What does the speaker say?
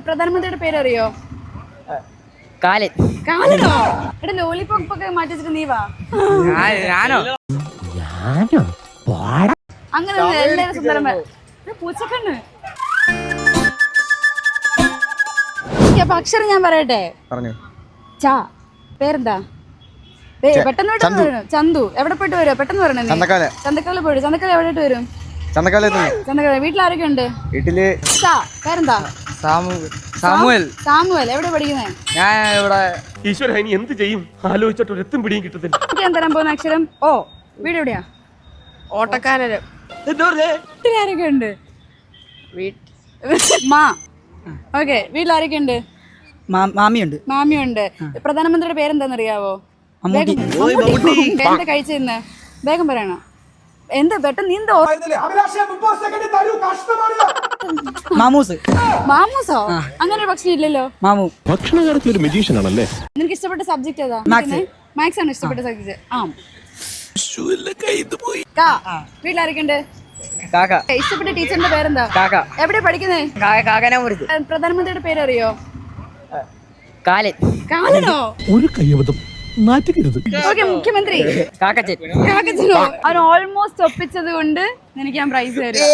പ്രധാനമന്ത്രിയുടെ പേരറിയോ? കാലൻ. കാലനോ? എടാ ലോലിപോപ്പ് ഒക്കെ മാറ്റി വെച്ചിട്ട് നീ വാ. അങ്ങനെ എല്ലാവരും സുന്ദരന്മാർ. പൂച്ചക്കണ്ണ്. അപ്പൊ അക്ഷരം ഞാൻ പറയട്ടെ. ചാ. പേരെന്താ? പെട്ടെന്ന് ചന്തു. എവിടെ പോയിട്ട് വരുമോ? പെട്ടെന്ന് പറയണേ. ചന്തക്കാല പോയിട്ട്. ചന്തക്കാല എവിടെയിട്ട് വരും? ചന്തക്കാല. വീട്ടിൽ ആരൊക്കെ ഉണ്ട്? വീട്ടില് പേരെന്താ? സാമുവൽ. സാമുവൽ. എവിടെ പഠിക്കുന്നത്? ഞാൻ ഇവിടെ. ഈശ്വര ഇനി എന്ത് ചെയ്യും ആലോചിച്ചിട്ട് ഒരു എത്തും പിടിയും കിട്ടത്തില്ല. ഞാൻ തരാൻ പോകുന്ന അക്ഷരം ഓ. വീട് എവിടെയാ? ഓട്ടക്കാരൻ. വീട്ടിലാരൊക്കെ ഉണ്ട്? മാ. ഓക്കെ. വീട്ടിൽ ആരൊക്കെ ഉണ്ട്? മാമിയുണ്ട്. മാമിയുണ്ട്. പ്രധാനമന്ത്രിയുടെ പേരെന്താന്നറിയാവോ? എന്താ കഴിച്ചിരുന്ന്? വേഗം പറയണോ? എന്താ പെട്ടെന്ന്? നീ എന്താ മാമൂസ്. മാമൂസോ? അങ്ങനെ ഒരു ഭക്ഷണം ഇല്ലല്ലോ. മാമു ഭക്ഷണ കാര്യത്തിൽ ഒരു മജീഷ്യൻ ആണല്ലേ. നിനക്ക് ഇഷ്ടപ്പെട്ട സബ്ജക്ട് ഏതാ? മാത്സ് ആണ് ഇഷ്ടപ്പെട്ട സബ്ജക്ട്. വീട്ടിലാരൊക്കെ ഉണ്ട്? കാക്ക. ഇഷ്ടപ്പെട്ട ടീച്ചറിന്റെ പേരെന്താ? കാക്ക. എവിടെ പഠിക്കുന്നേ? കാക്കനാപുരത്ത്. പ്രധാനമന്ത്രിയുടെ പേരറിയോ? കാലൻ. കാലനോ? ഒരു കയ്യബദ്ധം നാറ്റിക്കരുത്. ഓക്കെ. മുഖ്യമന്ത്രി കാക്കച്ചൻ. കാക്കച്ചനോ? അവൻ ഓൾമോസ്റ്റ് ഒപ്പിച്ചത് കൊണ്ട് എനിക്ക് ഞാൻ പ്രൈസ് തരും.